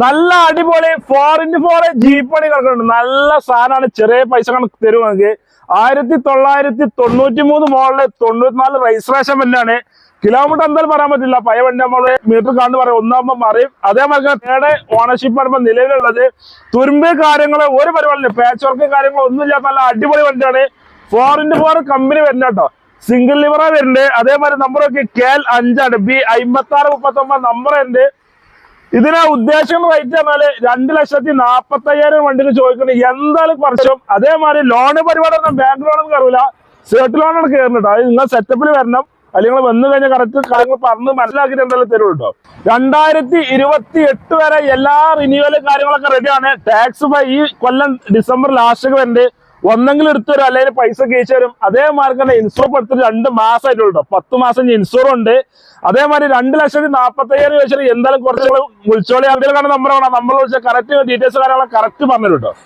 നല്ല അടിപൊളി 4x4 ജീപ്പണി കിടക്കുന്നുണ്ട്. നല്ല സാധനമാണ്. ചെറിയ പൈസ കണക്ക് തരുവാണെങ്കിൽ 1993 മോഡല് 94 രജിസ്ട്രേഷൻ വണ്ടിയാണ്. കിലോമീറ്റർ എന്തായാലും പറയാൻ പറ്റില്ല. പഴയ വണ്ടി നമ്മള് മീറ്റർ കണ്ടു പറയും, ഒന്നാകുമ്പോൾ മറിയും. അതേമാതിരി തേർഡ് ഓണർഷിപ്പാണ് ഇപ്പൊ നിലവിലുള്ളത്. തുരുമ്പ് കാര്യങ്ങള് ഒരു പരിപാടിയില്ല, പാച്ച് വർക്ക് കാര്യങ്ങളോ ഒന്നും ഇല്ലാത്ത നല്ല അടിപൊളി വണ്ടിയാണ്. 4x4 കമ്പനി വരുന്ന കേട്ടോ, സിംഗിൾ ലിവറാ വരുന്നുണ്ട്. അതേമാതിരി നമ്പറൊക്കെ KL 5 B5639 നമ്പർ ഉണ്ട്. ഇതിനെ ഉദ്ദേശിക്കുന്ന റേറ്റ് പറഞ്ഞാല് 2,40,000 വണ്ടിക്ക് ചോദിക്കുന്നത്. എന്തായാലും കുറച്ചും. അതേമാതിരി ലോണ് പരിപാടി ഒന്നും ബാങ്ക് ലോണൊന്നും കയറില്ല, സെർട്ട് ലോണാണ് കയറുന്നുണ്ട്. അത് നിങ്ങൾ സെറ്റപ്പിൽ വരണം, അല്ലെങ്കിൽ വന്നു കഴിഞ്ഞാൽ കറക്റ്റ് കാര്യങ്ങൾ പറഞ്ഞ് മനസ്സിലാക്കിയിട്ട് എന്തായാലും തരും കേട്ടോ. 2028 വരെ എല്ലാ റിന്യൂവലും കാര്യങ്ങളൊക്കെ റെഡിയാണ്. ടാക്സ് ഈ കൊല്ലം ഡിസംബർ ലാസ്റ്റൊക്കെ വരുന്നുണ്ട്. ഒന്നെങ്കിലും എടുത്തു തരും, അല്ലെങ്കിൽ പൈസ കഴിച്ചു തരും. അതേമാതിരി തന്നെ ഇൻഷൂർ എടുത്തിട്ട് 2 മാസമായിട്ടുള്ളൂ കേട്ടോ. 10 മാസം ഇൻഷൂർ ഉണ്ട്. അതേമാതിരി 2,40,000 ചോദിച്ചാൽ എന്തായാലും കുറച്ച് വിളിച്ചോളി. അതിൽ കാണുന്ന നമ്പർ വേണം, നമ്മൾ വിളിച്ചാൽ കറക്റ്റ് ഡീറ്റെയിൽസ് കാര്യങ്ങളൊക്കെ കറക്റ്റ് പറഞ്ഞു കേട്ടോ.